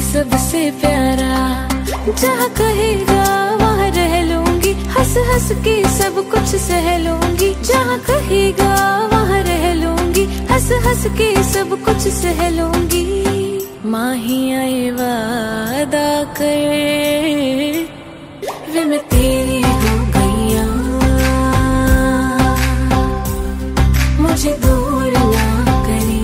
सबसे प्यारा, जहाँ कहेगा वहाँ रह लूंगी, हंस हंस के सब कुछ सह लूंगी। जहाँ कहेगा वहाँ रह लूंगी, हंस हंस के सब कुछ सह लूंगी। माहिया ये वादा कर, वे मैं तेरी हो गईया, मुझे दूर ना करी।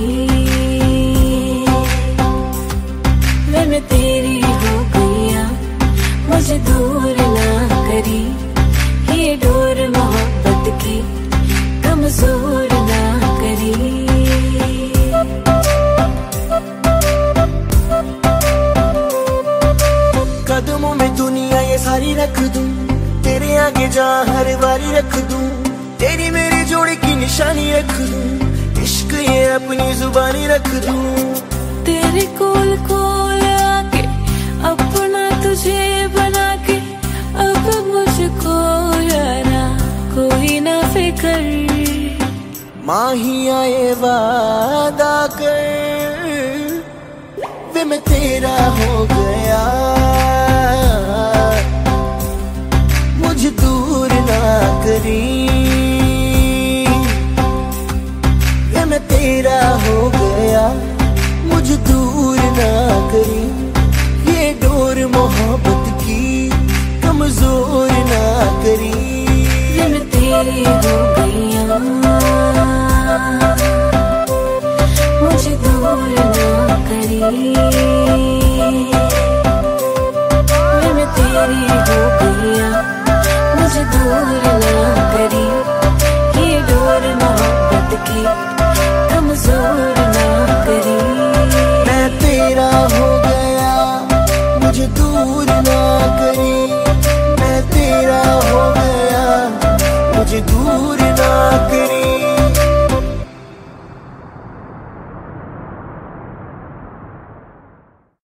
वे मैं तेरी हो गईया, मुझे दूर ना करी। ये डोर मोहब्बत की कमजोर ना करी। कदमों में दुनिया ये सारी रख दूं, तेरे आगे जहाँ हर बारी रख दूं। तेरी मेरी जोड़ी की निशानी रख दूं, इश्क ये अपनी जुबानी रख दूं। तेरे कोल कोल आके अपना तुझे बना के, अब मुझको यारा कोई ना फिकर। माहिया ये वादा कर, वे मैं तेरा हो गया, मुझे दूर ना करी। वे मैं तेरा हो गया, मुझे दूर ना करी। ये डोर मोहब्बत की कमजोर ना करी। वे मैं तेरी हो गईया, मुझे दूर ना करी।